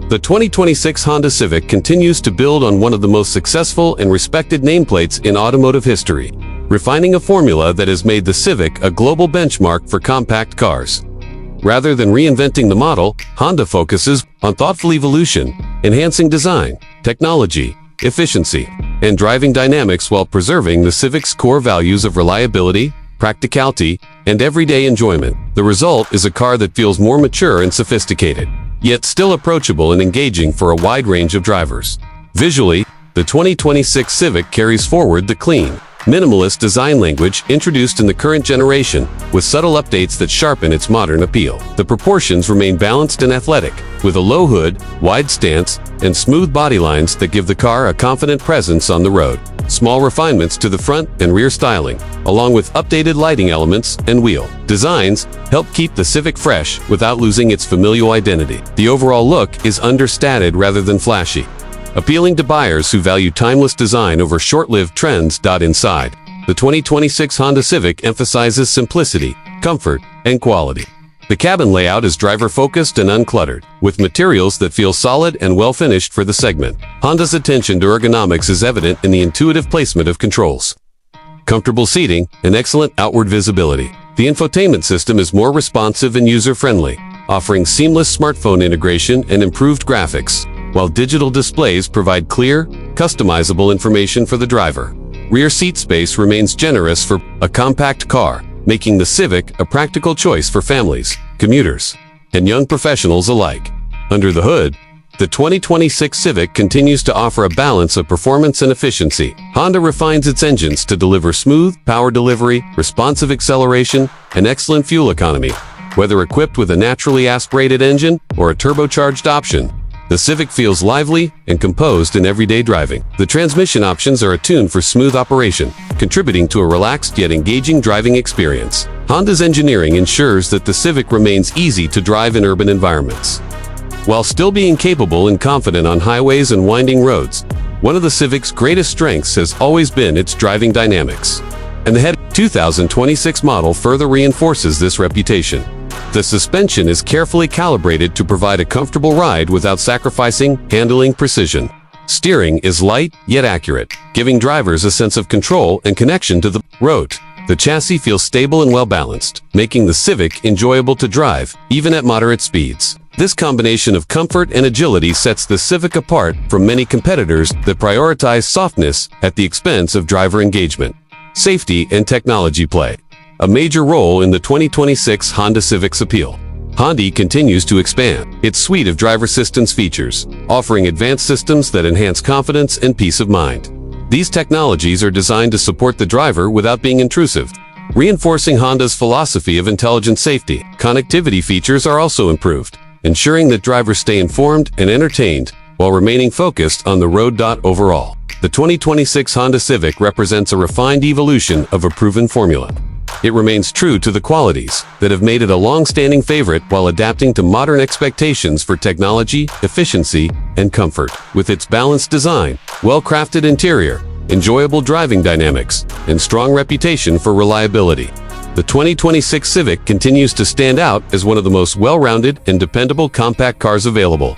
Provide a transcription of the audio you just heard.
The 2026 Honda Civic continues to build on one of the most successful and respected nameplates in automotive history, refining a formula that has made the Civic a global benchmark for compact cars. Rather than reinventing the model, Honda focuses on thoughtful evolution, enhancing design, technology, efficiency, and driving dynamics while preserving the Civic's core values of reliability, practicality, and everyday enjoyment. The result is a car that feels more mature and sophisticated, yet still approachable and engaging for a wide range of drivers. Visually, the 2026 Civic carries forward the clean, minimalist design language introduced in the current generation, with subtle updates that sharpen its modern appeal. The proportions remain balanced and athletic, with a low hood, wide stance, and smooth body lines that give the car a confident presence on the road. Small refinements to the front and rear styling, along with updated lighting elements and wheel designs, help keep the Civic fresh without losing its familial identity. The overall look is understated rather than flashy, appealing to buyers who value timeless design over short-lived trends. Inside, the 2026 Honda Civic emphasizes simplicity, comfort, and quality. The cabin layout is driver-focused and uncluttered, with materials that feel solid and well-finished for the segment. Honda's attention to ergonomics is evident in the intuitive placement of controls, comfortable seating, and excellent outward visibility. The infotainment system is more responsive and user-friendly, offering seamless smartphone integration and improved graphics, while digital displays provide clear, customizable information for the driver. Rear seat space remains generous for a compact car, making the Civic a practical choice for families, commuters, and young professionals alike. Under the hood, the 2026 Civic continues to offer a balance of performance and efficiency. Honda refines its engines to deliver smooth power delivery, responsive acceleration, and excellent fuel economy. Whether equipped with a naturally aspirated engine or a turbocharged option, the Civic feels lively and composed in everyday driving. The transmission options are attuned for smooth operation, contributing to a relaxed yet engaging driving experience. Honda's engineering ensures that the Civic remains easy to drive in urban environments, while still being capable and confident on highways and winding roads. One of the Civic's greatest strengths has always been its driving dynamics, and the 2026 model further reinforces this reputation. The suspension is carefully calibrated to provide a comfortable ride without sacrificing handling precision. Steering is light yet accurate, giving drivers a sense of control and connection to the road. The chassis feels stable and well-balanced, making the Civic enjoyable to drive, even at moderate speeds. This combination of comfort and agility sets the Civic apart from many competitors that prioritize softness at the expense of driver engagement. Safety and technology play a major role in the 2026 Honda Civic's appeal. Honda continues to expand its suite of driver assistance features, offering advanced systems that enhance confidence and peace of mind. These technologies are designed to support the driver without being intrusive, reinforcing Honda's philosophy of intelligent safety. Connectivity features are also improved, ensuring that drivers stay informed and entertained while remaining focused on the road. Overall, the 2026 Honda Civic represents a refined evolution of a proven formula. It remains true to the qualities that have made it a long-standing favorite while adapting to modern expectations for technology, efficiency, and comfort. With its balanced design, well-crafted interior, enjoyable driving dynamics, and strong reputation for reliability, the 2026 Civic continues to stand out as one of the most well-rounded and dependable compact cars available.